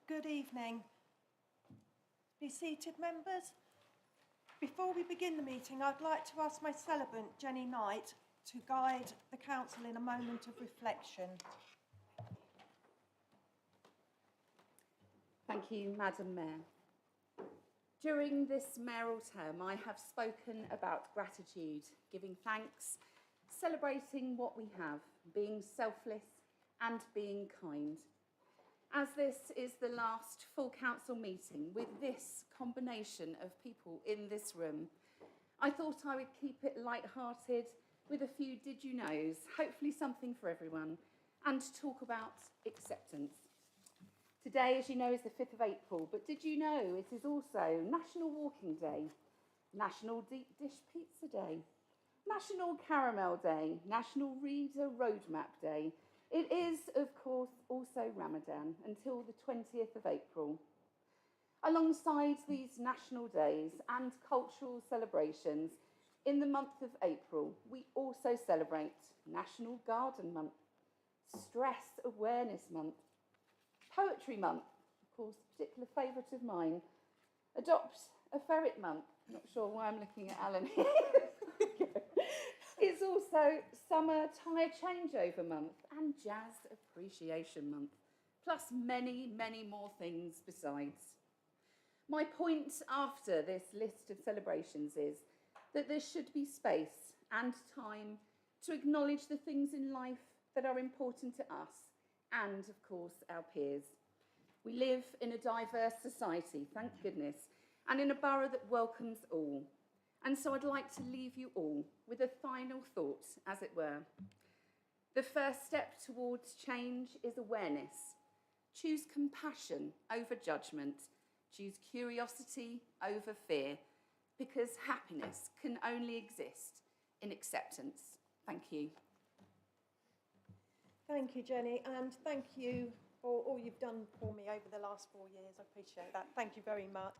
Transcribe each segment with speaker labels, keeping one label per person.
Speaker 1: Good evening. Be seated, members. Before we begin the meeting, I'd like to ask my celebrant, Jenny Knight, to guide the council in a moment of reflection.
Speaker 2: Thank you, Madam Mayor. During this mayoral term, I have spoken about gratitude, giving thanks, celebrating what we have, being selfless and being kind. As this is the last full council meeting with this combination of people in this room, I thought I would keep it light-hearted with a few did you knows, hopefully something for everyone, and talk about acceptance. Today, as you know, is the 5th of April, but did you know it is also National Walking Day, National Deep Dish Pizza Day, National Caramel Day, National Reader Roadmap Day. It is, of course, also Ramadan until the 20th of April. Alongside these national days and cultural celebrations, in the month of April, we also celebrate National Garden Month, Stress Awareness Month, Poetry Month, of course, a particular favourite of mine, Adopt a Ferret Month, not sure why I'm looking at Alan here. It's also Summer Tyre Changeover Month and Jazz Appreciation Month, plus many, many more things besides. My point after this list of celebrations is that there should be space and time to acknowledge the things in life that are important to us and, of course, our peers. We live in a diverse society, thank goodness, and in a borough that welcomes all. And so I'd like to leave you all with a final thought, as it were. The first step towards change is awareness. Choose compassion over judgment. Choose curiosity over fear, because happiness can only exist in acceptance. Thank you.
Speaker 1: Thank you, Jenny, and thank you for all you've done for me over the last 4 years. I appreciate that. Thank you very much.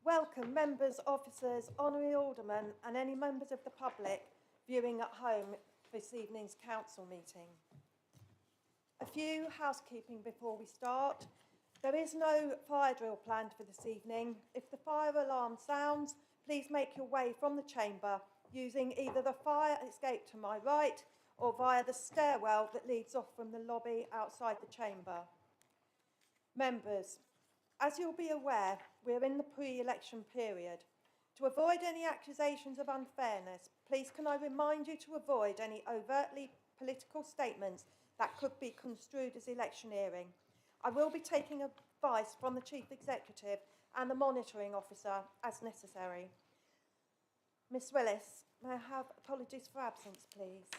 Speaker 1: Welcome, members, officers, honorary aldermen and any members of the public viewing at home this evening's council meeting. A few housekeeping before we start. There is no fire drill planned for this evening. If the fire alarm sounds, please make your way from the chamber using either the fire escape to my right or via the stairwell that leads off from the lobby outside the chamber. Members, as you'll be aware, we're in the pre-election period. To avoid any accusations of unfairness, please can I remind you to avoid any overtly political statements that could be construed as electioneering. I will be taking advice from the Chief Executive and the Monitoring Officer as necessary. Miss Willis, may I have apologies for absence, please?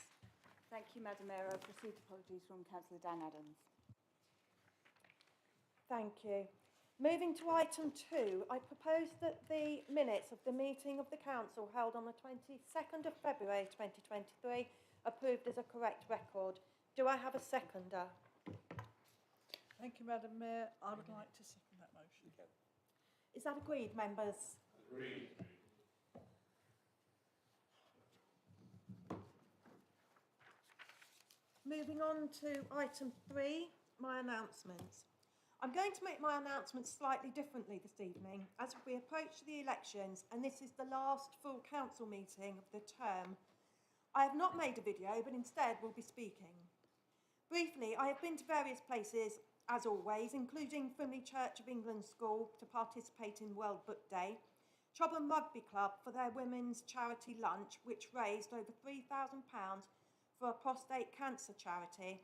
Speaker 3: Thank you, Madam Mayor. I've received apologies from Councillor Dan Adams.
Speaker 1: Thank you. Moving to item 2, I propose that the minutes of the meeting of the Council held on the 22nd of February 2023 approved as a correct record. Do I have a seconder?
Speaker 4: Thank you, Madam Mayor. I would like to second that motion.
Speaker 1: Is that agreed, members?
Speaker 5: Agreed.
Speaker 1: Moving on to item 3, my announcements. I'm going to make my announcements slightly differently this evening as we approach the elections and this is the last full council meeting of the term. I have not made a video but instead will be speaking. Briefly, I have been to various places as always, including Frimley Church of England School to participate in World Book Day, Chobham Rugby Club for their women's charity lunch which raised over £3,000 for a prostate cancer charity,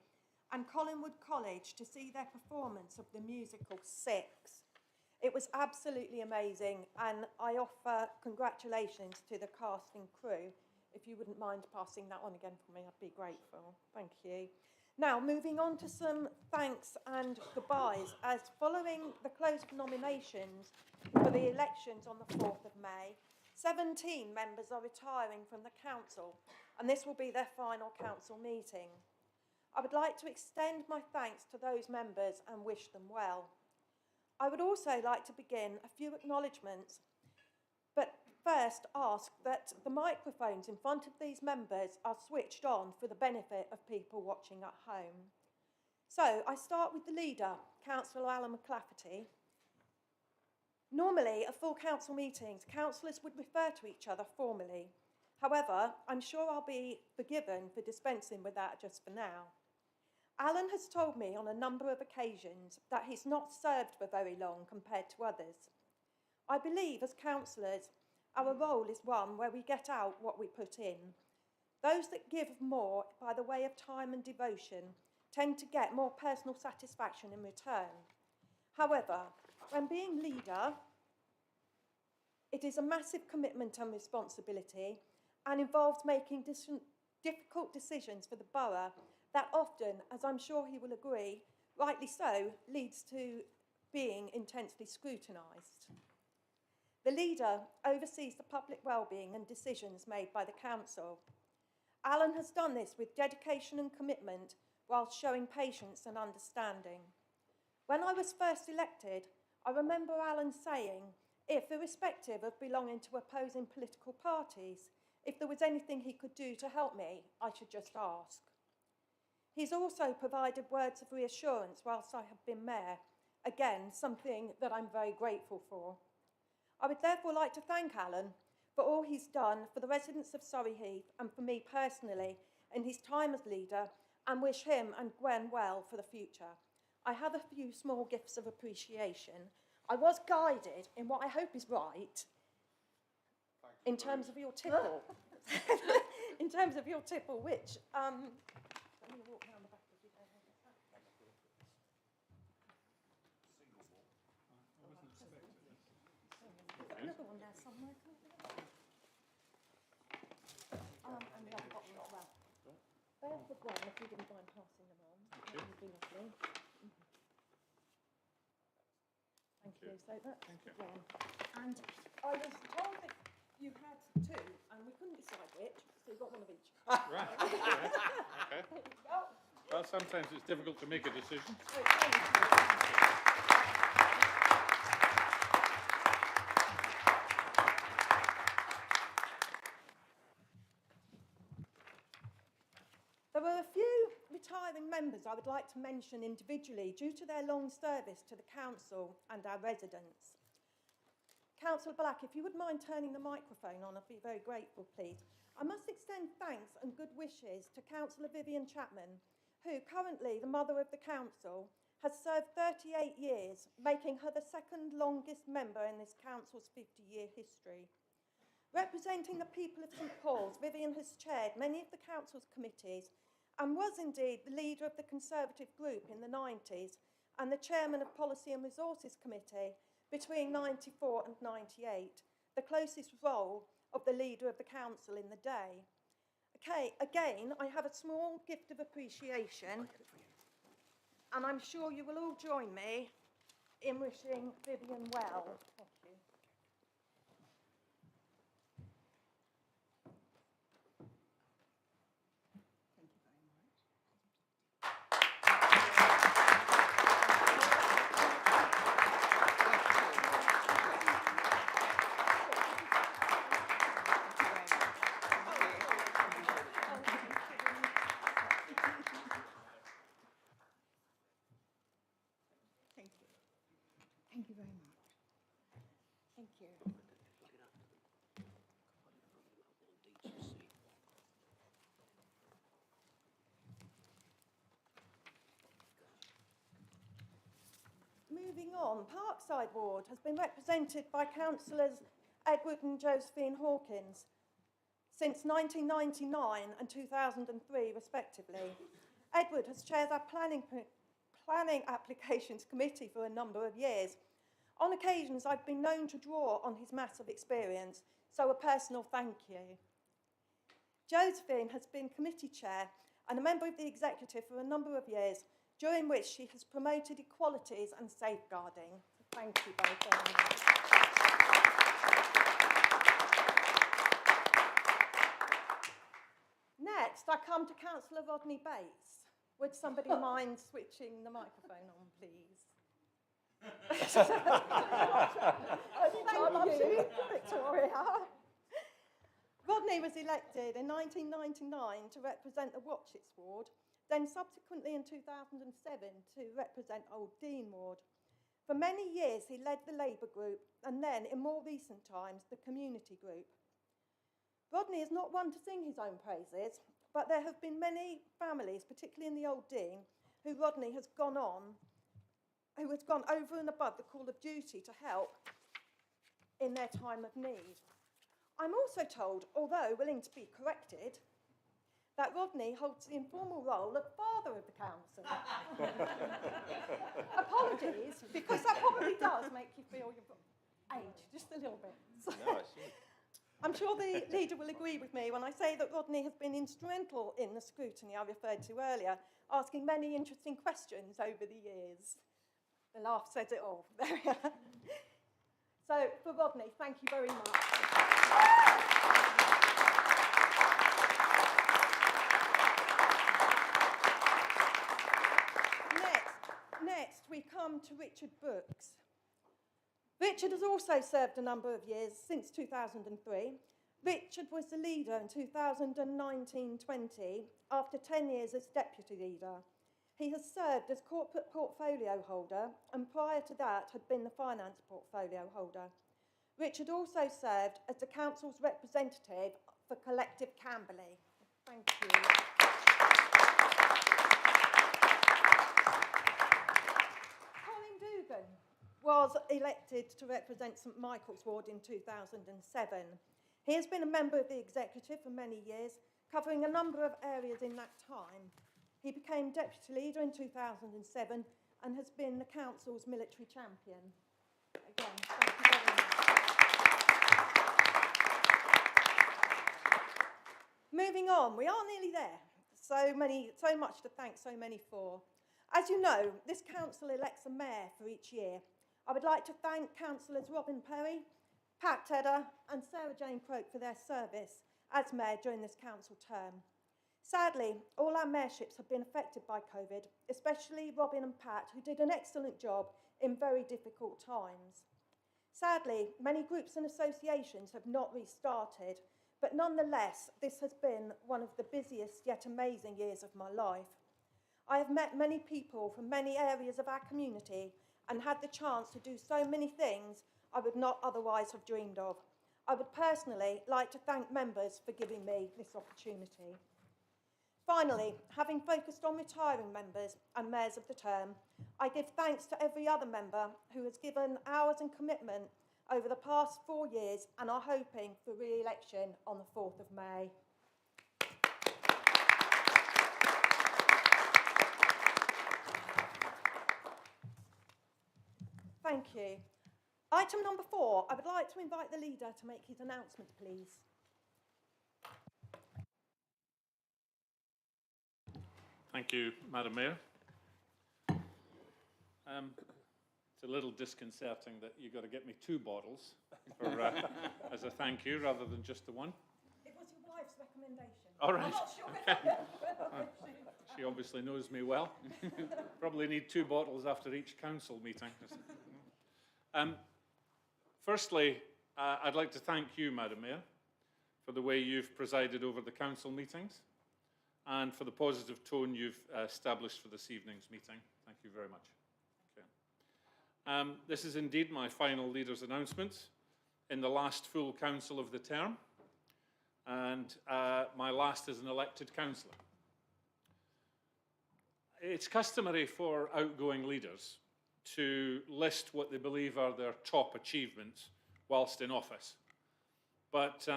Speaker 1: and Collingwood College to see their performance of the musical Six. It was absolutely amazing and I offer congratulations to the cast and crew. If you wouldn't mind passing that on again for me, I'd be grateful. Thank you. Now, moving on to some thanks and goodbyes, as following the close of nominations for the elections on the 4th of May, 17 members are retiring from the council and this will be their final council meeting. I would like to extend my thanks to those members and wish them well. I would also like to begin a few acknowledgements, but first ask that the microphones in front of these members are switched on for the benefit of people watching at home. So I start with the leader, Councillor Alan McClafferty. Normally, at full council meetings, councillors would refer to each other formally. However, I'm sure I'll be forgiven for dispensing with that just for now. Alan has told me on a number of occasions that he's not served for very long compared to others. I believe as councillors, our role is one where we get out what we put in. Those that give more by the way of time and devotion tend to get more personal satisfaction in return. However, when being leader, it is a massive commitment and responsibility and involves making difficult decisions for the borough that often, as I'm sure he will agree, rightly so, leads to being intensely scrutinised. The leader oversees the public well-being and decisions made by the council. Alan has done this with dedication and commitment whilst showing patience and understanding. When I was first elected, I remember Alan saying, if irrespective of belonging to opposing political parties, if there was anything he could do to help me, I should just ask. He's also provided words of reassurance whilst I have been mayor, again, something that I'm very grateful for. I would therefore like to thank Alan for all he's done for the residents of Surrey Heath and for me personally in his time as leader, and wish him and Gwen well for the future. I have a few small gifts of appreciation. I was guided in what I hope is right in terms of your tipple. In terms of your tipple, which, let me walk round the back of you. We've got another one there somewhere, can't we? And the other bottle as well. There's the Gwen, if you didn't mind passing them on. That would be lovely. Thank you. So that's the Gwen. And I was told that you had two, and we couldn't decide which, so you got one of each.
Speaker 5: Right. Okay.
Speaker 1: There you go.
Speaker 5: Well, sometimes it's difficult to make a decision.
Speaker 1: Oh, thank you. There were a few retiring members I would like to mention individually due to their long service to the council and our residents. Councillor Black, if you would mind turning the microphone on, I'd be very grateful, please. I must extend thanks and good wishes to Councillor Vivian Chapman, who, currently the mother of the council, has served 38 years, making her the second longest member in this council's 50-year history. Representing the people of St Paul's, Vivian has chaired many of the council's committees and was indeed the leader of the Conservative group in the 90s and the chairman of Policy and Resources Committee between 94 and 98, the closest role of the leader of the council in the day. Okay, again, I have a small gift of appreciation, and I'm sure you will all join me in wishing Vivian well. Thank you. Thank you very much.
Speaker 2: Thank you very much.
Speaker 1: Thank you. Moving on, Parkside Ward has been represented by councillors Edward and Josephine Hawkins since 1999 and 2003 respectively. Edward has chaired our planning applications committee for a number of years. On occasions, I've been known to draw on his massive experience, so a personal thank you. Josephine has been committee chair and a member of the executive for a number of years, during which she has promoted equalities and safeguarding. Thank you both very much. Next, I come to Councillor Rodney Bates. Would somebody mind switching the microphone on, please? Thank you, Victoria. Rodney was elected in 1999 to represent the Watchits ward, then subsequently in 2007 to represent Old Dean Ward. For many years he led the Labour group and then, in more recent times, the community group. Rodney is not one to sing his own praises, but there have been many families, particularly in the Old Dean, who Rodney has gone over and above the call of duty to help in their time of need. I'm also told, although willing to be corrected, that Rodney holds the informal role of father of the council. Apologies, because that probably does make you feel you've aged just a little bit. So,
Speaker 6: No, I see.
Speaker 1: I'm sure the leader will agree with me when I say that Rodney has been instrumental in the scrutiny I referred to earlier, asking many interesting questions over the years. The laugh says it all. There we are. So, for Rodney, thank you very much. Next, we come to Richard Brooks. Richard has also served a number of years, since 2003. Richard was the leader in 2019-20 after 10 years as deputy leader. He has served as corporate portfolio holder and prior to that had been the finance portfolio holder. Richard also served as the council's representative for Collective Camberley. Thank you. Colin Dugan was elected to represent St Michael's Ward in 2007. He has been a member of the executive for many years, covering a number of areas in that time. He became deputy leader in 2007 and has been the council's military champion. Again, thank you very much. Moving on, we are nearly there. So much to thank so many for. As you know, this council elects a mayor for each year. I would like to thank Councillors Robin Perry, Pat Tedder and Sarah Jane Croak for their service as mayor during this council term. Sadly, all our mayorships have been affected by COVID, especially Robin and Pat, who did an excellent job in very difficult times. Sadly, many groups and associations have not restarted, but nonetheless, this has been one of the busiest yet amazing years of my life. I have met many people from many areas of our community and had the chance to do so many things I would not otherwise have dreamed of. I would personally like to thank members for giving me this opportunity. Finally, having focused on retiring members and mayors of the term, I give thanks to every other member who has given hours and commitment over the past 4 years and are hoping for re-election on the 4th of May. Thank you. Item number 4, I would like to invite the leader to make his announcement, please.
Speaker 5: Thank you, Madam Mayor. It's a little disconcerting that you've got to get me 2 bottles for, as a thank you rather than just the one.
Speaker 1: It was your wife's recommendation.
Speaker 5: All right.
Speaker 1: I'm not sure.
Speaker 5: She obviously knows me well. Probably need 2 bottles after each council meeting. Firstly, I'd like to thank you, Madam Mayor, for the way you've presided over the council meetings and for the positive tone you've established for this evening's meeting. Thank you very much. Okay. This is indeed my final leader's announcements in the last full council of the term and my last as an elected councillor. It's customary for outgoing leaders to list what they believe are their top achievements whilst in office. But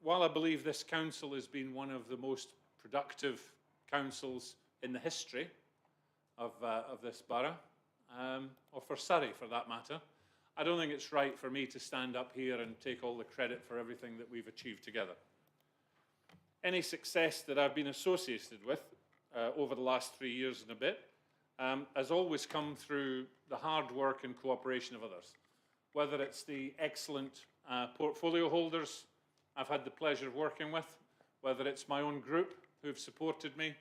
Speaker 5: while I believe this council has been one of the most productive councils in the history of this borough, or for Surrey for that matter, I don't think it's right for me to stand up here and take all the credit for everything that we've achieved together. Any success that I've been associated with over the last 3 years and a bit has always come through the hard work and cooperation of others. Whether it's the excellent portfolio holders I've had the pleasure of working with, whether it's my own group who've supported me,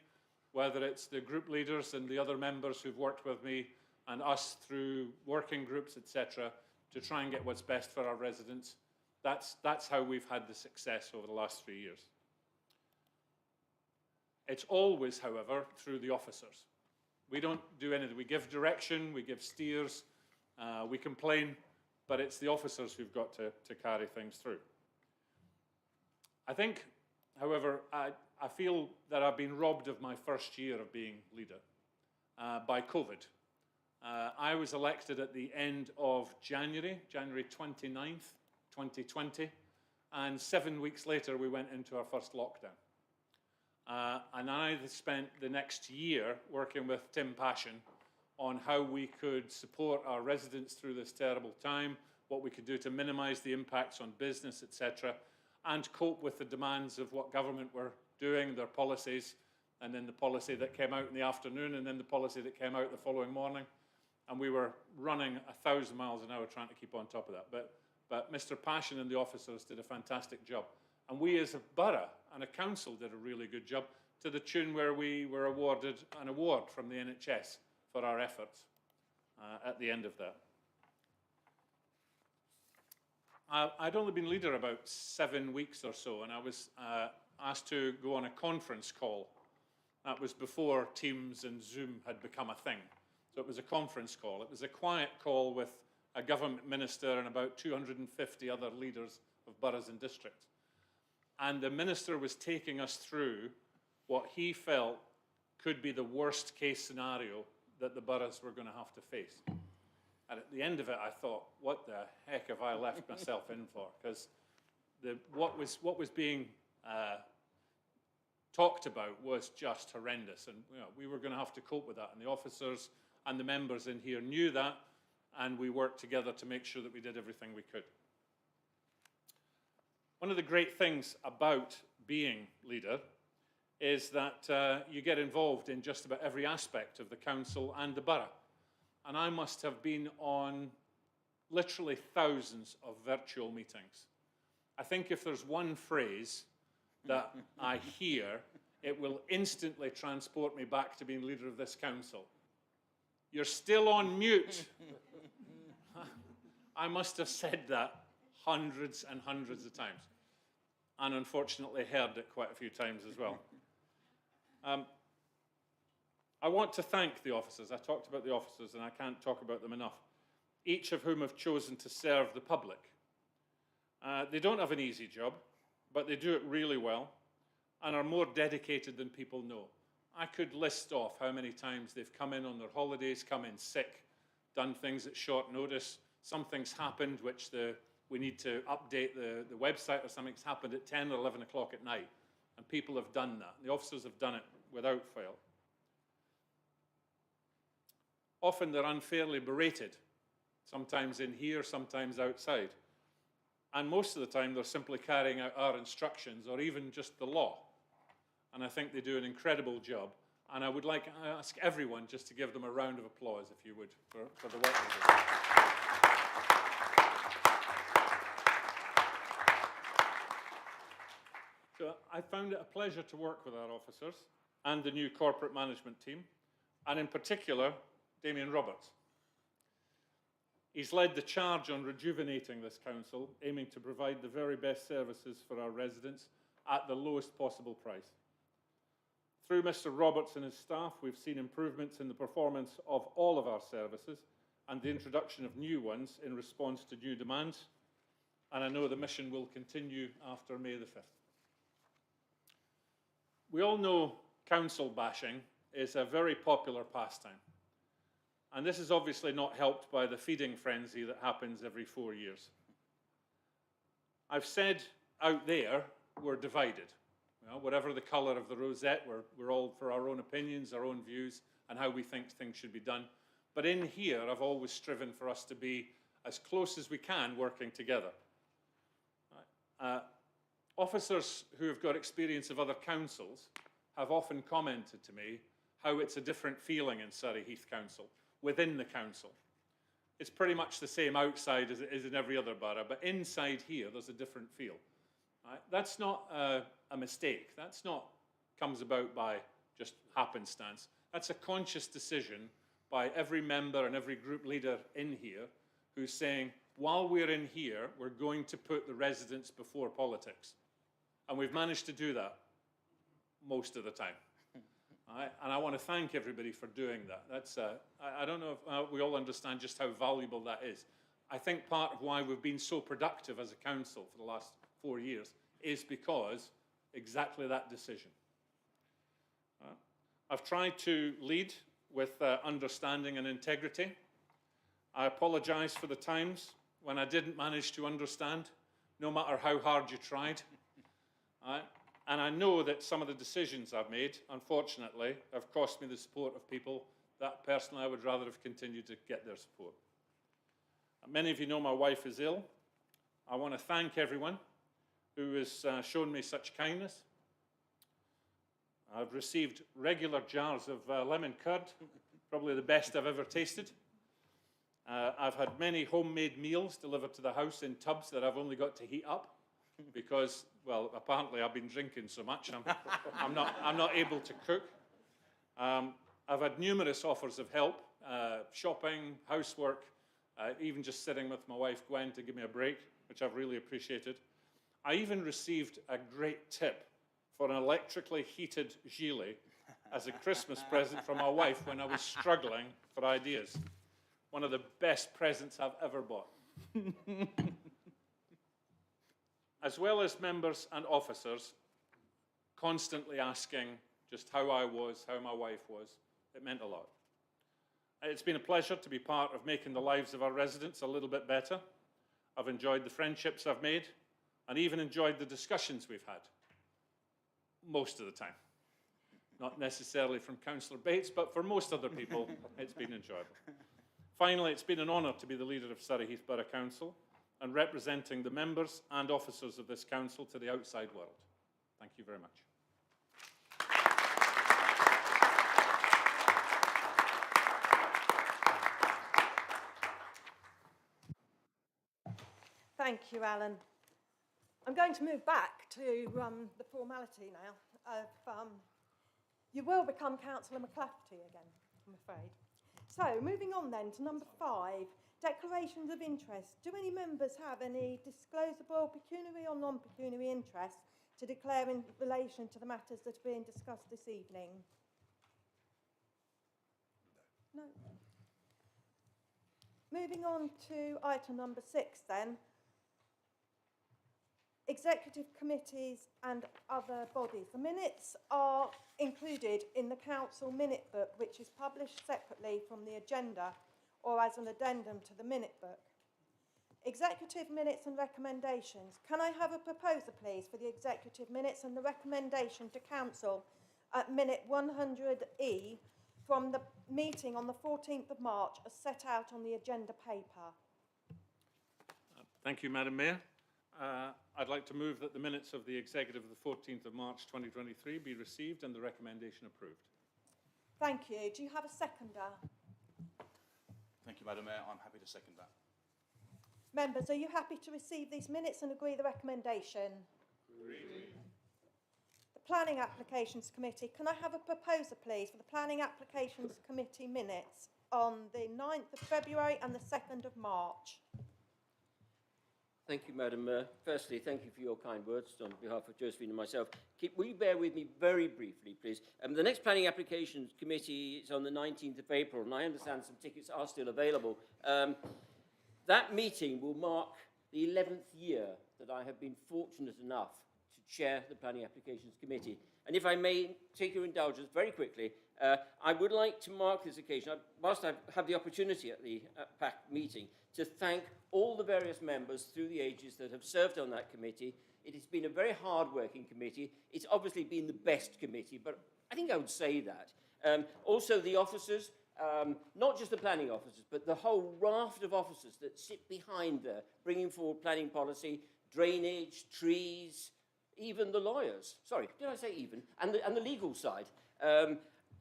Speaker 5: whether it's the group leaders and the other members who've worked with me and us through working groups, etc., to try and get what's best for our residents. That's how we've had the success over the last 3 years. It's always, however, through the officers. We don't do anything. We give direction, we give steers, we complain, but it's the officers who've got to carry things through. I think, however, I feel that I've been robbed of my first year of being leader by COVID. I was elected at the end of January 29th, 2020, and 7 weeks later we went into our first lockdown. And I spent the next year working with Tim Passion on how we could support our residents through this terrible time, what we could do to minimise the impacts on business, etc., and cope with the demands of what government were doing, their policies, and then the policy that came out in the afternoon, and then the policy that came out the following morning. And we were running 1,000 miles an hour trying to keep on top of that. But Mr. Passion and the officers did a fantastic job. And we as a borough and a council did a really good job, to the tune where we were awarded an award from the NHS for our efforts at the end of that. I'd only been leader about 7 weeks or so, and I was asked to go on a conference call. That was before Teams and Zoom had become a thing. So it was a conference call. It was a quiet call with a government minister and about 250 other leaders of boroughs and districts. And the minister was taking us through what he felt could be the worst case scenario that the boroughs were going to have to face. And at the end of it, I thought, what the heck have I left myself in for? Because what was being talked about was just horrendous. And we were going to have to cope with that. And the officers and the members in here knew that. And we worked together to make sure that we did everything we could. One of the great things about being leader is that you get involved in just about every aspect of the council and the borough. And I must have been on literally thousands of virtual meetings. I think if there's one phrase that I hear, it will instantly transport me back to being leader of this council. You're still on mute. I must have said that hundreds and hundreds of times, and unfortunately heard it quite a few times as well. I want to thank the officers. I talked about the officers, and I can't talk about them enough, each of whom have chosen to serve the public. They don't have an easy job, but they do it really well and are more dedicated than people know. I could list off how many times they've come in on their holidays, come in sick, done things at short notice. Something's happened which we need to update the website, or something's happened at 10 or 11 o'clock at night, and people have done that. The officers have done it without fail. Often they're unfairly berated, sometimes in here, sometimes outside. And most of the time they're simply carrying out our instructions or even just the law. And I think they do an incredible job. And I would like to ask everyone just to give them a round of applause, if you would, for the work they do. So I found it a pleasure to work with our officers and the new corporate management team, and in particular, Damien Roberts. He's led the charge on rejuvenating this council, aiming to provide the very best services for our residents at the lowest possible price. Through Mr. Roberts and his staff, we've seen improvements in the performance of all of our services and the introduction of new ones in response to new demands. And I know the mission will continue after May the 5th. We all know council bashing is a very popular pastime. And this is obviously not helped by the feeding frenzy that happens every 4 years. I've said out there, we're divided. Whatever the colour of the rosette, we're all for our own opinions, our own views, and how we think things should be done. But in here, I've always striven for us to be as close as we can working together. Officers who have got experience of other councils have often commented to me how it's a different feeling in Surrey Heath Council, within the council. It's pretty much the same outside as it is in every other borough, but inside here, there's a different feel. Right? That's not a mistake. That's not comes about by just happenstance. That's a conscious decision by every member and every group leader in here who's saying, while we're in here, we're going to put the residents before politics. And we've managed to do that most of the time. And I want to thank everybody for doing that. That's, I don't know if we all understand just how valuable that is. I think part of why we've been so productive as a council for the last 4 years is because exactly that decision. I've tried to lead with understanding and integrity. I apologise for the times when I didn't manage to understand, no matter how hard you tried. And I know that some of the decisions I've made, unfortunately, have cost me the support of people that personally I would rather have continued to get their support. Many of you know my wife is ill. I want to thank everyone who has shown me such kindness. I've received regular jars of lemon curd, probably the best I've ever tasted. I've had many homemade meals delivered to the house in tubs that I've only got to heat up because, well, apparently I've been drinking so much I'm not able to cook. I've had numerous offers of help, shopping, housework, even just sitting with my wife Gwen to give me a break, which I've really appreciated. I even received a great tip for an electrically heated gilet as a Christmas present from my wife when I was struggling for ideas. One of the best presents I've ever bought. As well as members and officers constantly asking just how I was, how my wife was, it meant a lot. It's been a pleasure to be part of making the lives of our residents a little bit better. I've enjoyed the friendships I've made and even enjoyed the discussions we've had. Most of the time. Not necessarily from Councillor Bates, but for most other people, it's been enjoyable. Finally, it's been an honour to be the leader of Surrey Heath Borough Council and representing the members and officers of this council to the outside world. Thank you very much.
Speaker 1: Thank you, Alan. I'm going to move back to the formality now of you will become Councillor McClafferty again, I'm afraid. So, moving on then to number 5, declarations of interest. Do any members have any disclosable pecuniary or non-pecuniary interest to declare in relation to the matters that are being discussed this evening? No. Moving on to item number 6 then. Executive committees and other bodies. The minutes are included in the council minute book, which is published separately from the agenda or as an addendum to the minute book. Executive minutes and recommendations. Can I have a proposer, please, for the executive minutes and the recommendation to council at minute 100E from the meeting on the 14th of March as set out on the agenda paper?
Speaker 5: Thank you, Madam Mayor. I'd like to move that the minutes of the executive of the 14th of March 2023 be received and the recommendation approved.
Speaker 1: Thank you. Do you have a seconder?
Speaker 6: Thank you, Madam Mayor. I'm happy to second that.
Speaker 1: Members, are you happy to receive these minutes and agree the recommendation?
Speaker 5: Agreed.
Speaker 1: The Planning Applications Committee. Can I have a proposer, please, for the Planning Applications Committee minutes on the 9th of February and the 2nd of March?
Speaker 7: Thank you, Madam Mayor. Firstly, thank you for your kind words on behalf of Josephine and myself. Will you bear with me very briefly, please? The next Planning Applications Committee is on the 19th of April, and I understand some tickets are still available. That meeting will mark the 11th year that I have been fortunate enough to chair the Planning Applications Committee. And if I may take your indulgence very quickly, I would like to mark this occasion, whilst I have the opportunity at the PAC meeting, to thank all the various members through the ages that have served on that committee. It has been a very hard-working committee. It's obviously been the best committee, but I think I would say that. Also the officers, not just the planning officers, but the whole raft of officers that sit behind there, bringing forward planning policy, drainage, trees, even the lawyers. Sorry, did I say even? And the legal side.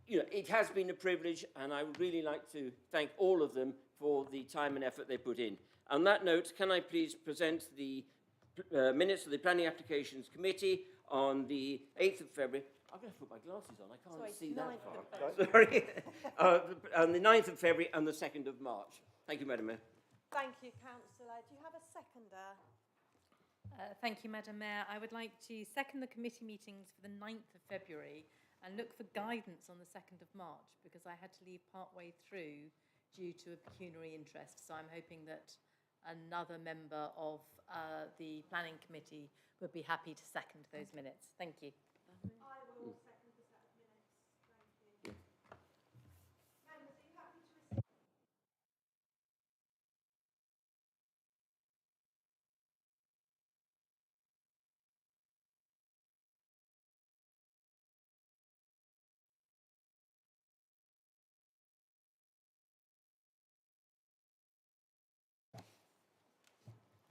Speaker 7: You know, it has been a privilege, and I would really like to thank all of them for the time and effort they put in. On that note, can I please present the minutes of the Planning Applications Committee on the 8th of February. I'm going to put my glasses on. I can't see that far. Sorry. On the 9th of February and the 2nd of March. Thank you, Madam Mayor.
Speaker 1: Thank you, Councillor. Do you have a seconder?
Speaker 8: Thank you, Madam Mayor. I would like to second the committee meetings for the 9th of February and look for guidance on the 2nd of March, because I had to leave partway through due to a pecuniary interest. So I'm hoping that another member of the planning committee would be happy to second those minutes. Thank you.
Speaker 1: I will second the set of minutes. Thank you. Members, are you happy to receive?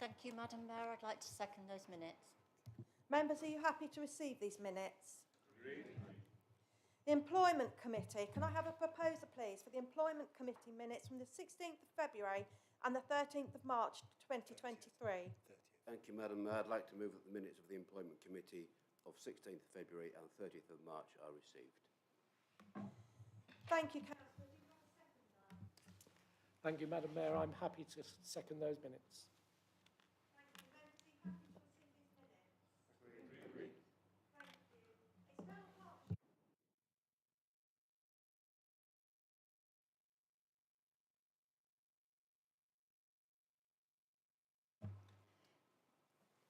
Speaker 9: Thank you, Madam Mayor. I'd like to second those minutes.
Speaker 1: Members, are you happy to receive these minutes? Agreed. The Employment Committee. Can I have a proposer, please, for the Employment Committee minutes from the 16th of February and the 13th of March 2023?
Speaker 10: Thank you, Madam Mayor. I'd like to move that the minutes of the Employment Committee of 16th of February and 30th of March are received.
Speaker 1: Thank you, Councillor. Do you have a seconder?
Speaker 11: Thank you, Madam Mayor. I'm happy to second those minutes.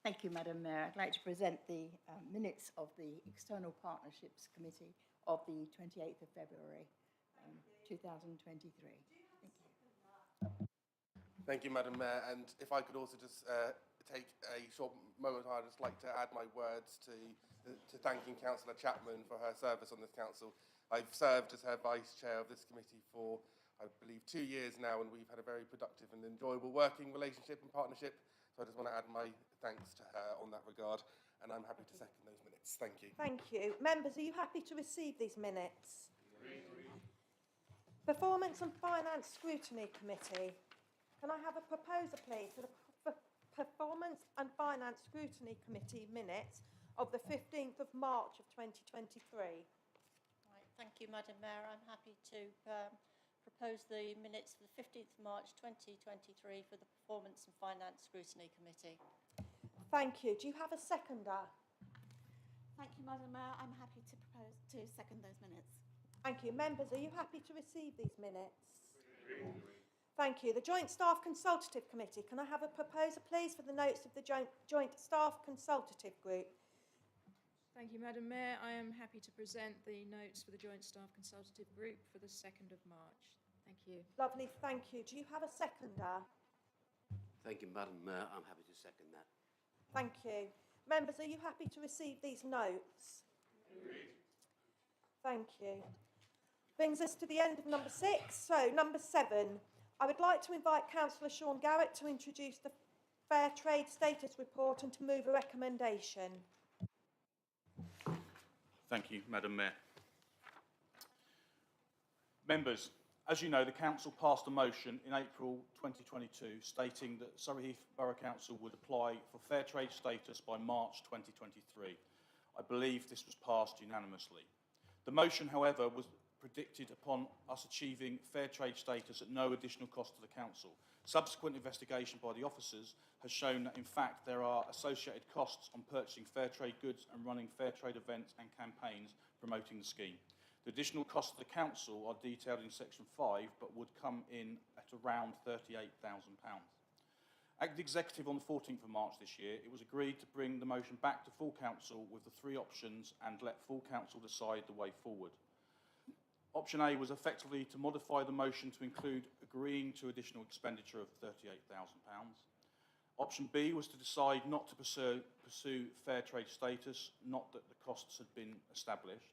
Speaker 12: Thank you, Madam Mayor. I'd like to present the minutes of the External Partnerships Committee of the 28th of February 2023. Thank you.
Speaker 13: Thank you, Madam Mayor. And if I could also just take a short moment, I'd just like to add my words to thanking Councillor Chapman for her service on this council. I've served as her Vice Chair of this committee for, I believe, 2 years now, and we've had a very productive and enjoyable working relationship and partnership. So I just want to add my thanks to her on that regard, and I'm happy to second those minutes. Thank you.
Speaker 1: Thank you. Members, are you happy to receive these minutes? Performance and Finance Scrutiny Committee. Can I have a proposer, please, for the Performance and Finance Scrutiny Committee minutes of the 15th of March of 2023?
Speaker 9: Right, thank you, Madam Mayor. I'm happy to propose the minutes for the 15th of March 2023 for the Performance and Finance Scrutiny Committee.
Speaker 1: Thank you. Do you have a seconder?
Speaker 14: Thank you, Madam Mayor. I'm happy to propose to second those minutes.
Speaker 1: Thank you. Members, are you happy to receive these minutes? Thank you. The Joint Staff Consultative Committee. Can I have a proposer, please, for the notes of the Joint Staff Consultative Group?
Speaker 15: Thank you, Madam Mayor. I am happy to present the notes for the Joint Staff Consultative Group for the 2nd of March. Thank you.
Speaker 1: Lovely, thank you. Do you have a seconder?
Speaker 10: Thank you, Madam Mayor. I'm happy to second that.
Speaker 1: Thank you. Members, are you happy to receive these notes?
Speaker 5: Agreed.
Speaker 1: Thank you. Brings us to the end of number 6. So, number 7. I would like to invite Councillor Sean Garrett to introduce the Fairtrade Status report and to move a recommendation.
Speaker 6: Thank you, Madam Mayor. Members, as you know, the Council passed a motion in April 2022 stating that Surrey Heath Borough Council would apply for Fairtrade status by March 2023. I believe this was passed unanimously. The motion, however, was predicted upon us achieving Fairtrade status at no additional cost to the Council. Subsequent investigation by the officers has shown that, in fact, there are associated costs on purchasing Fairtrade goods and running Fairtrade events and campaigns promoting the scheme. The additional costs to the Council are detailed in Section 5, but would come in at around £38,000. At the Executive on the 14th of March this year, it was agreed to bring the motion back to full Council with the 3 options and let full Council decide the way forward. Option A was effectively to modify the motion to include agreeing to additional expenditure of £38,000. Option B was to decide not to pursue Fairtrade status, not that the costs had been established,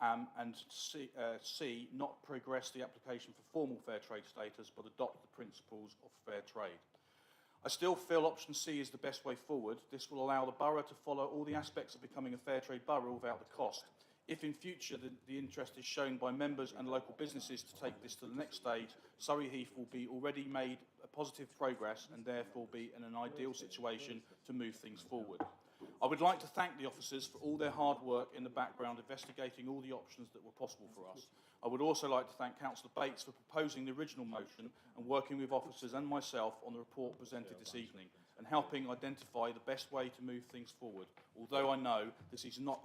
Speaker 6: and C, not progress the application for formal Fairtrade status but adopt the principles of fair trade. I still feel option C is the best way forward. This will allow the borough to follow all the aspects of becoming a Fairtrade borough without the cost. If in future the interest is shown by members and local businesses to take this to the next stage, Surrey Heath will be already made a positive progress and therefore be in an ideal situation to move things forward. I would like to thank the officers for all their hard work in the background investigating all the options that were possible for us. I would also like to thank Councillor Bates for proposing the original motion and working with officers and myself on the report presented this evening. and helping identify the best way to move things forward, although I know this is not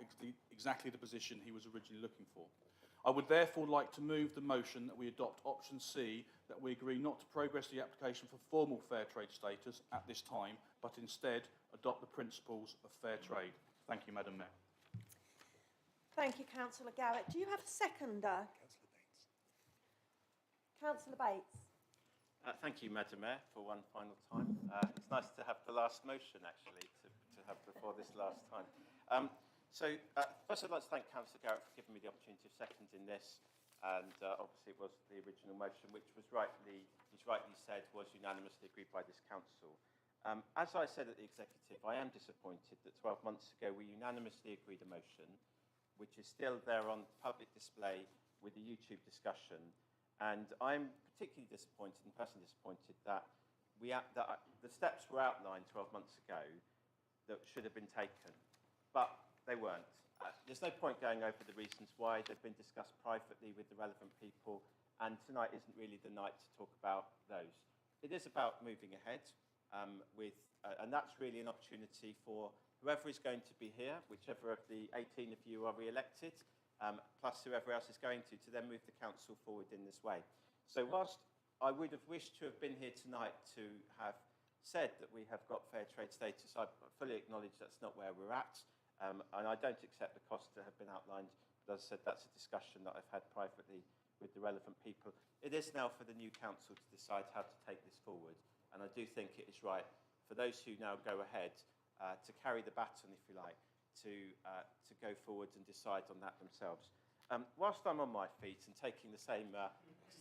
Speaker 6: exactly the position he was originally looking for. I would therefore like to move the motion that we adopt option C, that we agree not to progress the application for formal fair trade status at this time, but instead adopt the principles of fair trade. Thank you, Madam Mayor.
Speaker 1: Thank you, Councillor Garrett. Do you have a seconder? Councillor Bates.
Speaker 16: Thank you, Madam Mayor, for one final time. It's nice to have the last motion, actually, to have before this last time. First I'd like to thank Councillor Garrett for giving me the opportunity of seconding this, and obviously it was the original motion, which was he's rightly said, was unanimously agreed by this council. As I said at the executive, I am disappointed that 12 months ago we unanimously agreed a motion, which is still there on public display with the YouTube discussion, and I'm particularly disappointed and personally disappointed that the steps were outlined 12 months ago that should have been taken, but they weren't. There's no point going over the reasons why. They've been discussed privately with the relevant people, and tonight isn't really the night to talk about those. It is about moving ahead, and that's really an opportunity for whoever is going to be here, whichever of the 18 of you are re-elected, plus whoever else is going to then move the council forward in this way. So whilst I would have wished to have been here tonight to have said that we have got fair trade status, I fully acknowledge that's not where we're at. And I don't accept the costs that have been outlined, but as I said, that's a discussion that I've had privately with the relevant people. It is now for the new council to decide how to take this forward, and I do think it is right for those who now go ahead to carry the baton, if you like, to go forward and decide on that themselves. Whilst I'm on my feet and taking the same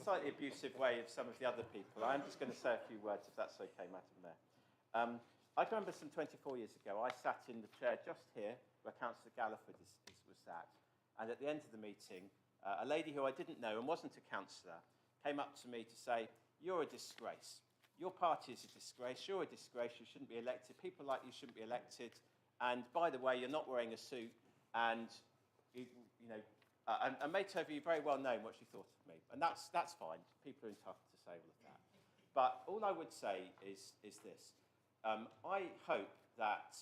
Speaker 16: slightly abusive way of some of the other people, I'm just going to say a few words, if that's okay, Madam Mayor. I can remember some 24 years ago, I sat in the chair just here where Councillor Galliford was sat. And at the end of the meeting, a lady who I didn't know and wasn't a councillor came up to me to say, "You're a disgrace. Your party is a disgrace. You're a disgrace. You shouldn't be elected. People like you shouldn't be elected. And by the way, you're not wearing a suit." And, and made over you very well known what she thought of me. And that's fine. People are entitled to say all of that. But all I would say is this. I hope that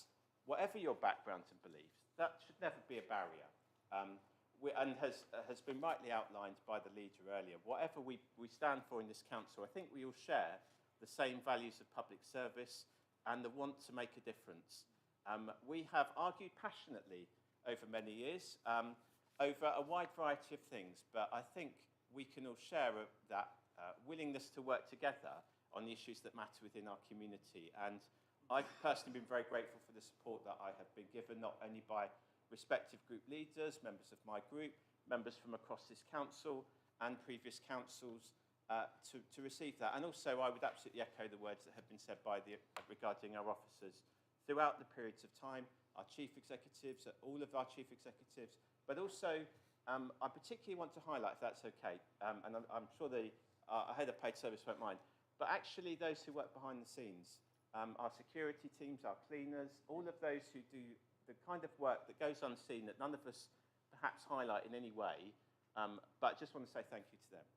Speaker 16: whatever your background and beliefs, that should never be a barrier. And has been rightly outlined by the leader earlier. Whatever we stand for in this council, I think we all share the same values of public service and the want to make a difference. We have argued passionately over many years over a wide variety of things, but I think we can all share that willingness to work together on the issues that matter within our community. And I've personally been very grateful for the support that I have been given, not only by respective group leaders, members of my group, members from across this council and previous councils to receive that. And also I would absolutely echo the words that have been said regarding our officers throughout the periods of time, our chief executives, all of our chief executives, but also I particularly want to highlight, if that's okay, and I'm sure the head of paid service won't mind, but actually those who work behind the scenes, our security teams, our cleaners, all of those who do the kind of work that goes unseen that none of us perhaps highlight in any way, but just want to say thank you to them.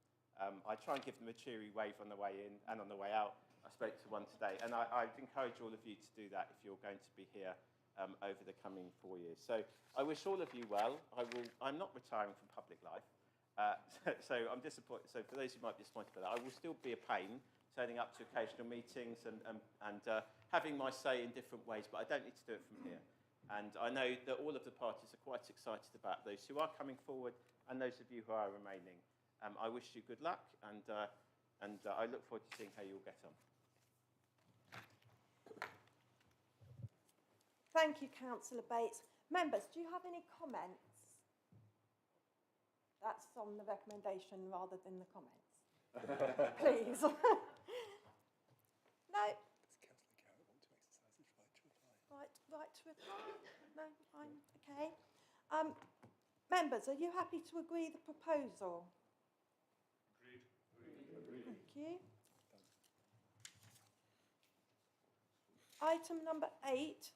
Speaker 16: I try and give them a cheery wave on the way in and on the way out. I spoke to one today, and I'd encourage all of you to do that if you're going to be here over the coming 4 years. So I wish all of you well. I'm not retiring from public life, so I'm disappointed. So for those who might be disappointed by that, I will still be a pain turning up to occasional meetings and having my say in different ways, but I don't need to do it from here. And I know that all of the parties are quite excited about those who are coming forward and those of you who are remaining. I wish you good luck, and I look forward to seeing how you'll get on.
Speaker 1: Thank you, Councillor Bates. Members, do you have any comments? That's on the recommendation rather than the comments. Please. No. Right to reply? No, I'm okay. Members, are you happy to agree the proposal? Agreed. Thank you. Item number 8.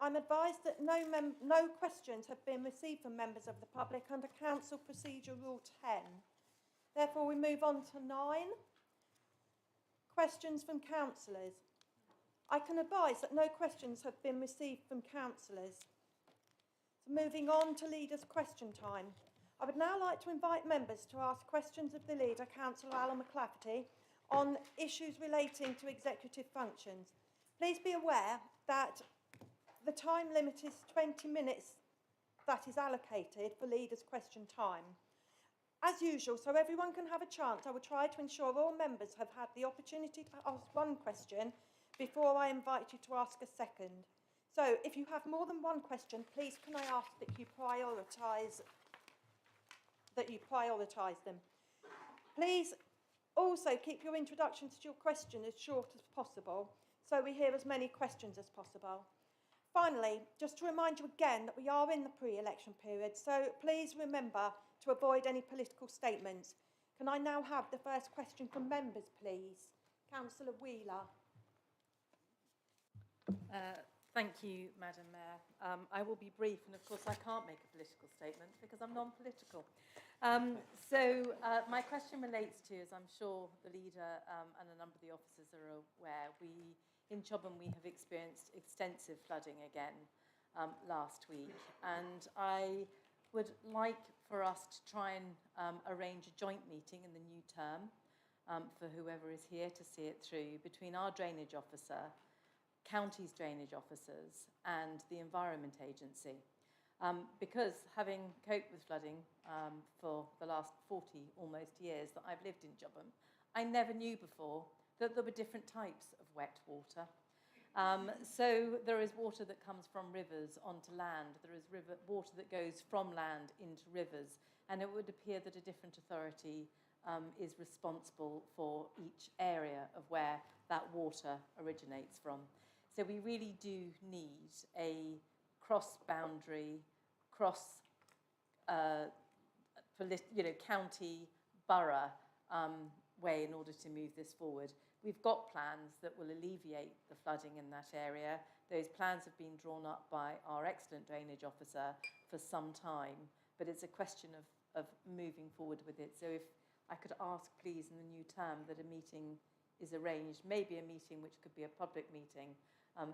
Speaker 1: I'm advised that no questions have been received from members of the public under Council Procedure Rule 10. Therefore, we move on to 9. Questions from councillors. I can advise that no questions have been received from councillors. So moving on to leaders' question time. I would now like to invite members to ask questions of the leader, Councillor Alan McClafferty, on issues relating to executive functions. Please be aware that the time limit is 20 minutes that is allocated for leaders' question time. As usual, so everyone can have a chance, I will try to ensure all members have had the opportunity to ask one question before I invite you to ask a second. So if you have more than one question, please can I ask that you prioritise them. Please also keep your introductions to your question as short as possible, so we hear as many questions as possible. Finally, just to remind you again that we are in the pre-election period, so please remember to avoid any political statements. Can I now have the first question from members, please? Councillor Wheeler.
Speaker 8: Thank you, Madam Mayor. I will be brief, and of course I can't make a political statement because I'm non-political. My question relates to, as I'm sure the leader and a number of the officers are aware, in Chobham we have experienced extensive flooding again last week, and I would like for us to try and arrange a joint meeting in the new term for whoever is here to see it through, between our drainage officer, county's drainage officers and the Environment Agency. Because having coped with flooding for the last 40 almost years that I've lived in Chobham, I never knew before that there were different types of wet water. So there is water that comes from rivers onto land, there is water that goes from land into rivers, and it would appear that a different authority is responsible for each area of where that water originates from. So we really do need a cross-boundary, county, borough way in order to move this forward. We've got plans that will alleviate the flooding in that area. Those plans have been drawn up by our excellent drainage officer for some time, but it's a question of moving forward with it. So if I could ask, please, in the new term that a meeting is arranged, maybe a meeting which could be a public meeting,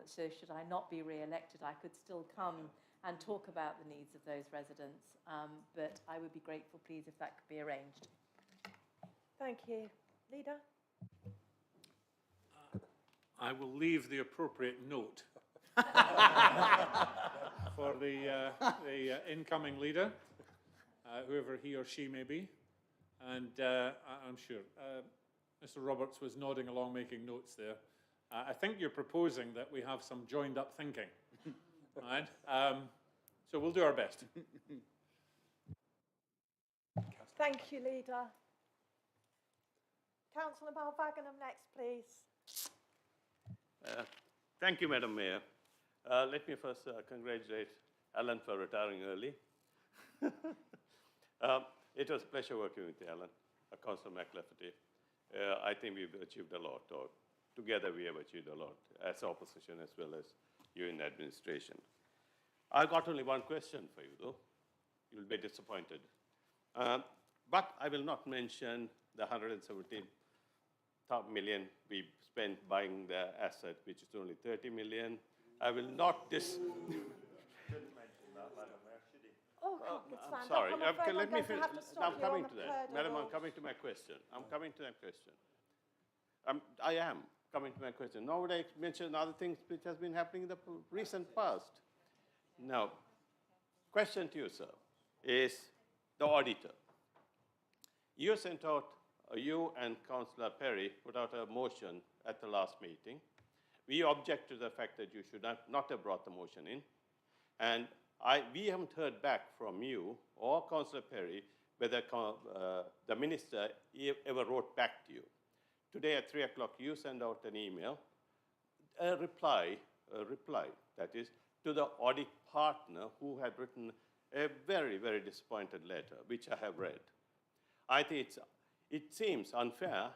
Speaker 8: so should I not be re-elected, I could still come and talk about the needs of those residents, but I would be grateful, please, if that could be arranged.
Speaker 1: Thank you. Leader?
Speaker 5: I will leave the appropriate note for the incoming leader, whoever he or she may be, and I'm sure Mr. Roberts was nodding along, making notes there. I think you're proposing that we have some joined-up thinking, right? So we'll do our best.
Speaker 1: Thank you, Leader. Councillor Malvaganam next, please.
Speaker 17: Thank you, Madam Mayor. Let me first congratulate Alan for retiring early. It was a pleasure working with you, Alan, Councillor McClafferty. I think we've achieved a lot, or together we have achieved a lot, as opposition as well as you in administration. I've got only one question for you, though. You'll be disappointed. But I will not mention the 117 million we spent buying the asset, which is only 30 million. I will not
Speaker 1: Oh, it's fine.
Speaker 17: sorry.
Speaker 1: I'm afraid
Speaker 17: Let me
Speaker 1: I'm going to have to stop
Speaker 17: I'm
Speaker 1: you
Speaker 17: coming
Speaker 1: on
Speaker 17: to
Speaker 1: the
Speaker 17: that.
Speaker 1: third
Speaker 17: Madam,
Speaker 1: of
Speaker 17: I'm coming to my question. I'm coming to that question. I am coming to my question. Now would I mention other things which has been happening in the recent past? Now, question to you, sir, is the auditor. You sent out, you and Councillor Perry put out a motion at the last meeting. We object to the fact that you should not have brought the motion in. And we haven't heard back from you or Councillor Perry whether the minister ever wrote back to you. Today at 3 o'clock, you send out an email, a reply, that is, to the audit partner who had written a very, very disappointed letter, which I have read. I think it seems unfair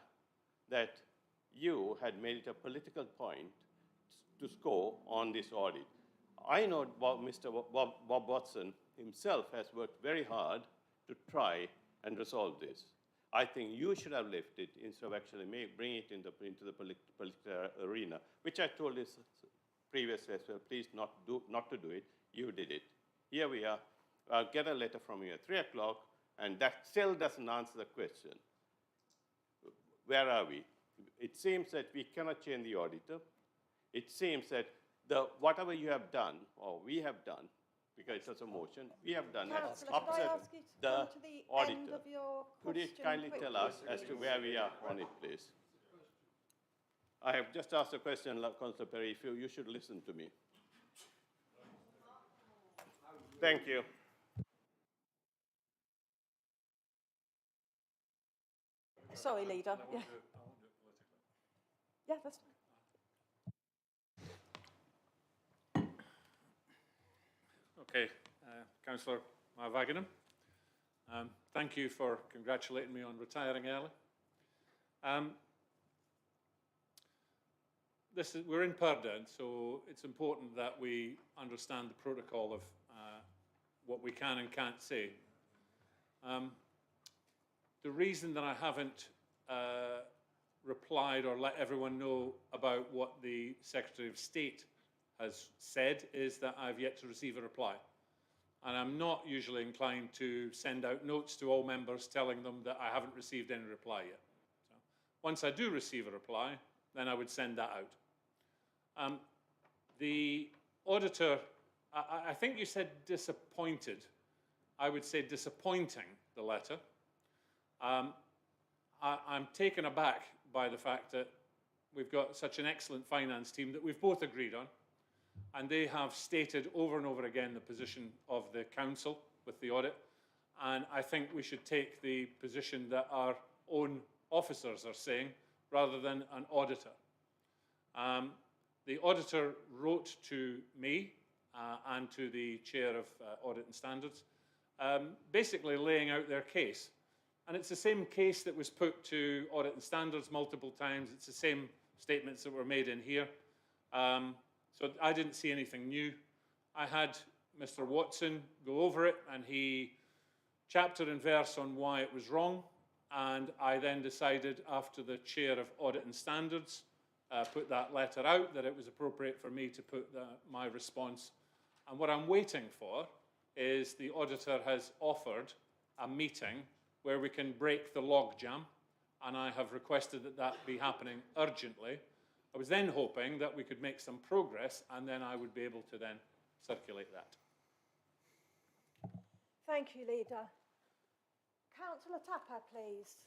Speaker 17: that you had made it a political point to score on this audit. I know Mr. Bob Watson himself has worked very hard to try and resolve this. I think you should have left it instead of actually bring it into the political arena, which I told this previously as well, please not to do it. You did it. Here we are. I'll get a letter from you at 3 o'clock, and that still doesn't answer the question. Where are we? It seems that we cannot change the auditor. It seems that whatever you have done, or we have done, because it's a motion, we have done
Speaker 1: Councillor, could I
Speaker 17: opposite
Speaker 1: ask you to
Speaker 17: the
Speaker 1: come to the
Speaker 17: auditor.
Speaker 1: end of your
Speaker 17: Could you
Speaker 1: question
Speaker 17: kindly tell us
Speaker 1: quickly,
Speaker 17: as to
Speaker 1: please?
Speaker 17: where we are on it, please? I have just asked a question, Councillor Perry, if you should listen to me. Thank you.
Speaker 1: Sorry, Leader. Yeah. Yeah, that's fine.
Speaker 5: Okay, Councillor Vagenham, thank you for congratulating me on retiring early. We're in Purden, so it's important that we understand the protocol of what we can and can't say. The reason that I haven't replied or let everyone know about what the Secretary of State has said is that I've yet to receive a reply. And I'm not usually inclined to send out notes to all members telling them that I haven't received any reply yet. So once I do receive a reply, then I would send that out. The auditor, I think you said disappointed. I would say disappointing, the letter. I'm taken aback by the fact that we've got such an excellent finance team that we've both agreed on, and they have stated over and over again the position of the council with the audit, and I think we should take the position that our own officers are saying rather than an auditor. The auditor wrote to me and to the chair of Audit and Standards, basically laying out their case. And it's the same case that was put to Audit and Standards multiple times. It's the same statements that were made in here. So I didn't see anything new. I had Mr. Watson go over it, and he chapter and verse on why it was wrong. And I then decided, after the chair of Audit and Standards put that letter out, that it was appropriate for me to put my response. And what I'm waiting for is the auditor has offered a meeting where we can break the logjam, and I have requested that that be happening urgently. I was then hoping that we could make some progress, and then I would be able to then circulate that.
Speaker 1: Thank you, Leader. Councillor Tapper, please.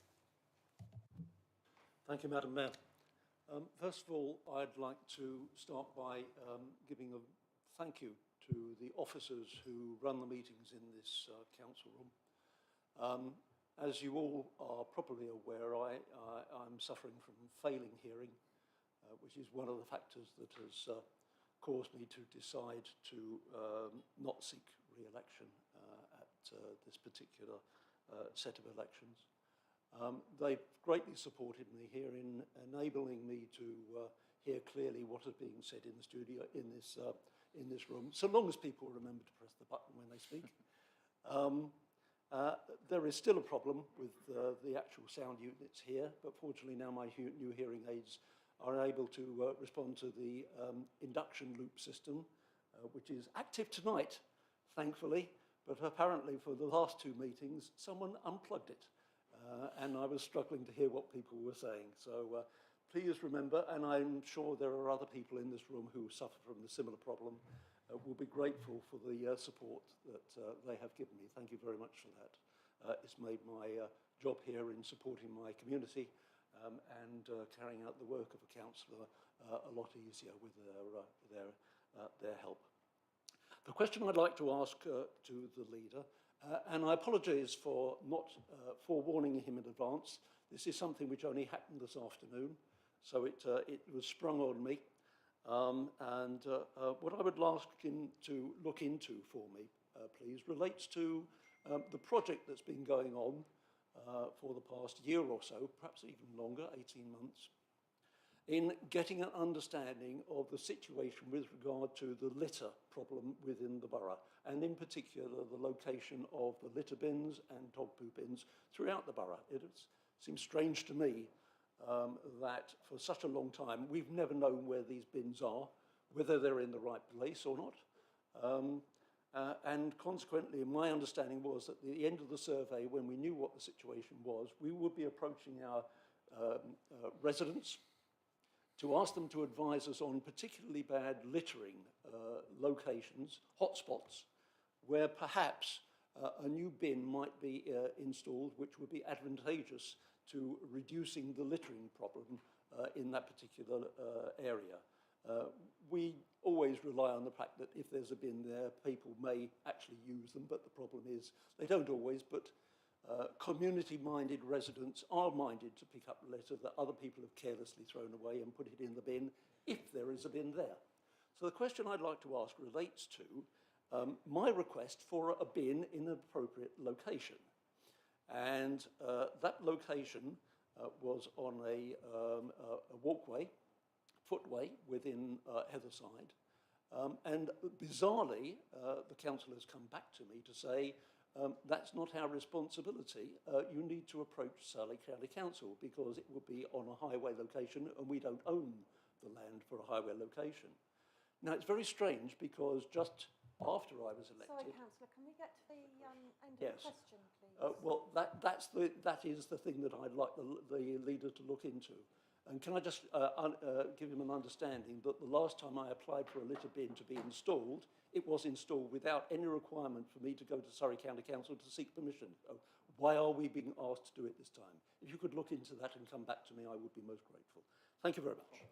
Speaker 11: Thank you, Madam Mayor. First of all, I'd like to start by giving a thank you to the officers who run the meetings in this council room. As you all are probably aware, I'm suffering from failing hearing, which is one of the factors that has caused me to decide to not seek re-election at this particular set of elections. They've greatly supported me here in enabling me to hear clearly what is being said in the studio, in this room, so long as people remember to press the button when they speak. There is still a problem with the actual sound units here, but fortunately now my new hearing aids are able to respond to the induction loop system, which is active tonight, thankfully, but apparently for the last two meetings, someone unplugged it, and I was struggling to hear what people were saying. So please remember, and I'm sure there are other people in this room who suffer from the similar problem, will be grateful for the support that they have given me. Thank you very much for that. It's made my job here in supporting my community and carrying out the work of a councillor a lot easier with their help. The question I'd like to ask to the leader, and I apologise for not forewarning him in advance. This is something which only happened this afternoon, so it was sprung on me. What I would ask him to look into for me, please, relates to the project that's been going on for the past year or so, perhaps even longer, 18 months. in getting an understanding of the situation with regard to the litter problem within the borough, and in particular the location of the litter bins and dog poo bins throughout the borough. It seems strange to me that for such a long time we've never known where these bins are, whether they're in the right place or not. And consequently, my understanding was that at the end of the survey, when we knew what the situation was, we would be approaching our residents to ask them to advise us on particularly bad littering locations, hotspots, where perhaps a new bin might be installed, which would be advantageous to reducing the littering problem in that particular area. We always rely on the fact that if there's a bin there, people may actually use them, but the problem is they don't always, but community-minded residents are minded to pick up litter that other people have carelessly thrown away and put it in the bin, if there is a bin there. So the question I'd like to ask relates to my request for a bin in an appropriate location. And that location was on a walkway, footway within Heatherside. And bizarrely, the council has come back to me to say, that's not our responsibility. You need to approach Surrey County Council because it would be on a highway location and we don't own the land for a highway location. Now, it's very strange because just after I was elected...
Speaker 1: Sorry, Councillor, can we get to the end
Speaker 11: Yes.
Speaker 1: of the question, please?
Speaker 11: Well, that is the thing that I'd like the leader to look into. And can I just give him an understanding that the last time I applied for a litter bin to be installed, it was installed without any requirement for me to go to Surrey County Council to seek permission. So why are we being asked to do it this time? If you could look into that and come back to me, I would be most grateful. Thank you very much.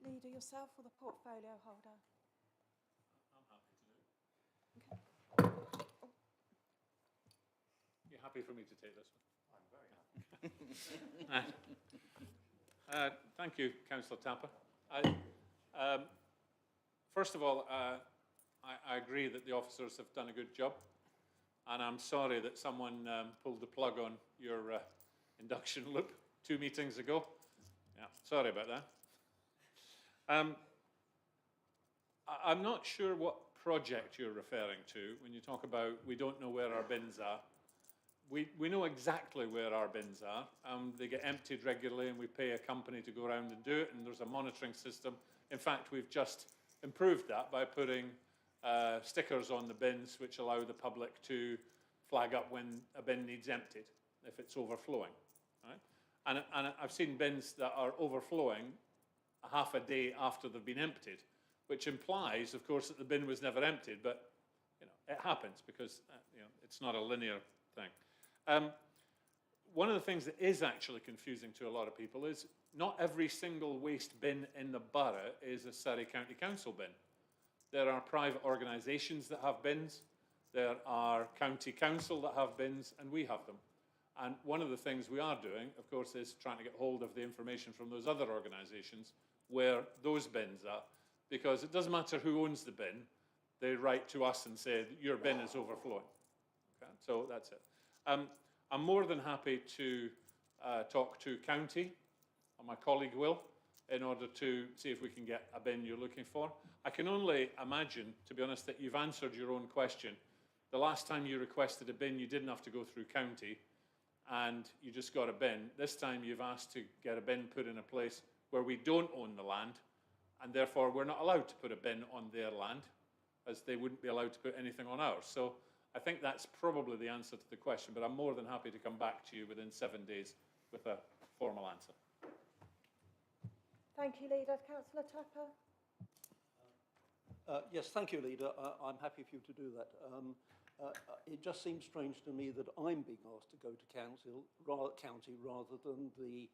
Speaker 1: Leader, yourself or the portfolio holder?
Speaker 5: I'm happy to do it. You happy for me to take this one? I'm very happy. Thank you, Councillor Tapper. First of all, I agree that the officers have done a good job, and I'm sorry that someone pulled the plug on your induction loop 2 meetings ago. Yeah, sorry about that. I'm not sure what project you're referring to when you talk about we don't know where our bins are. We know exactly where our bins are. They get emptied regularly and we pay a company to go around and do it, and there's a monitoring system. In fact, we've just improved that by putting stickers on the bins which allow the public to flag up when a bin needs emptied, if it's overflowing. Right? And I've seen bins that are overflowing half a day after they've been emptied, which implies, of course, that the bin was never emptied, but you know, it happens because it's not a linear thing. One of the things that is actually confusing to a lot of people is not every single waste bin in the borough is a Surrey County Council bin. There are private organisations that have bins, there are county council that have bins, and we have them. And one of the things we are doing, of course, is trying to get hold of the information from those other organisations where those bins are, because it doesn't matter who owns the bin, they write to us and say, your bin is overflowing. Okay? So that's it. I'm more than happy to talk to county, or my colleague will, in order to see if we can get a bin you're looking for. I can only imagine, to be honest, that you've answered your own question. The last time you requested a bin, you didn't have to go through county, and you just got a bin. This time you've asked to get a bin put in a place where we don't own the land, and therefore we're not allowed to put a bin on their land, as they wouldn't be allowed to put anything on ours. So I think that's probably the answer to the question, but I'm more than happy to come back to you within 7 days with a formal answer.
Speaker 1: Thank you, Leader. Councillor Tapper?
Speaker 11: Yes, thank you, Leader. I'm happy for you to do that. It just seems strange to me that I'm being asked to go to county rather than the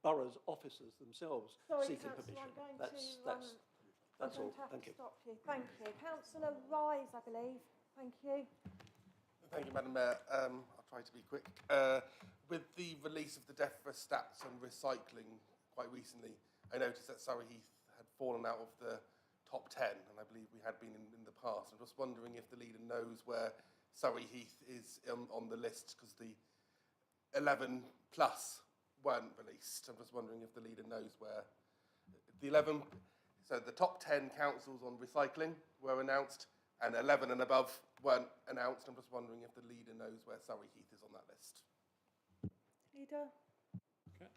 Speaker 11: borough's officers themselves seeking permission.
Speaker 1: I'm going
Speaker 11: that's
Speaker 1: to
Speaker 11: all.
Speaker 1: have
Speaker 11: Thank
Speaker 1: to
Speaker 11: you.
Speaker 1: stop you. Thank you. Councillor Rise, I believe. Thank you.
Speaker 13: Thank you, Madam Mayor. I'll try to be quick. With the release of the DEFRA stats on recycling quite recently, I noticed that Surrey Heath had fallen out of the top 10, and I believe we had been in the past. I'm just wondering if the leader knows where Surrey Heath is on the list, because the 11 plus weren't released. I'm just wondering if the leader knows where the top 10 councils on recycling were announced, and 11 and above weren't announced. I'm just wondering if the leader knows where Surrey Heath is on that list.
Speaker 1: Leader?
Speaker 5: Okay.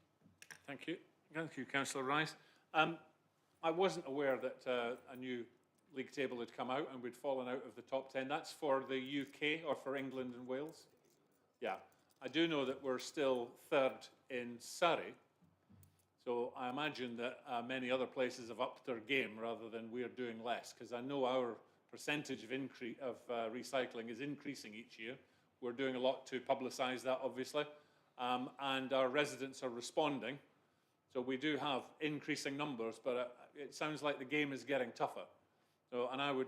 Speaker 5: Thank you. Thank you, Councillor Rice. I wasn't aware that a new league table had come out and we'd fallen out of the top 10. That's for the UK or for England and Wales? Yeah. I do know that we're still third in Surrey. So I imagine that many other places have upped their game rather than we're doing less, because I know our percentage of recycling is increasing each year. We're doing a lot to publicise that, obviously, and our residents are responding. So we do have increasing numbers, but it sounds like the game is getting tougher. So, and I would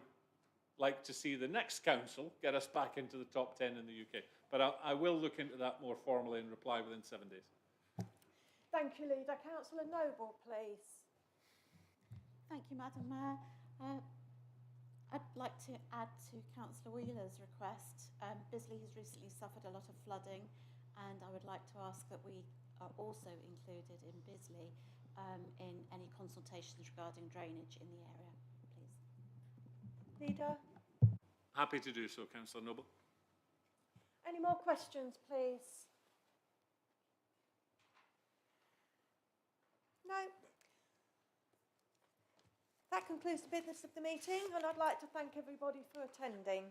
Speaker 5: like to see the next council get us back into the top 10 in the UK. But I will look into that more formally and reply within 7 days.
Speaker 1: Thank you, Leader. Councillor Noble, please.
Speaker 14: Thank you, Madam Mayor. I'd like to add to Councillor Wheeler's request. Bisley has recently suffered a lot of flooding, and I would like to ask that we are also included in Bisley in any consultations regarding drainage in the area, please.
Speaker 1: Leader?
Speaker 5: Happy to do so, Councillor Noble.
Speaker 1: Any more questions, please? No. That concludes the business of the meeting, and I'd like to thank everybody for attending.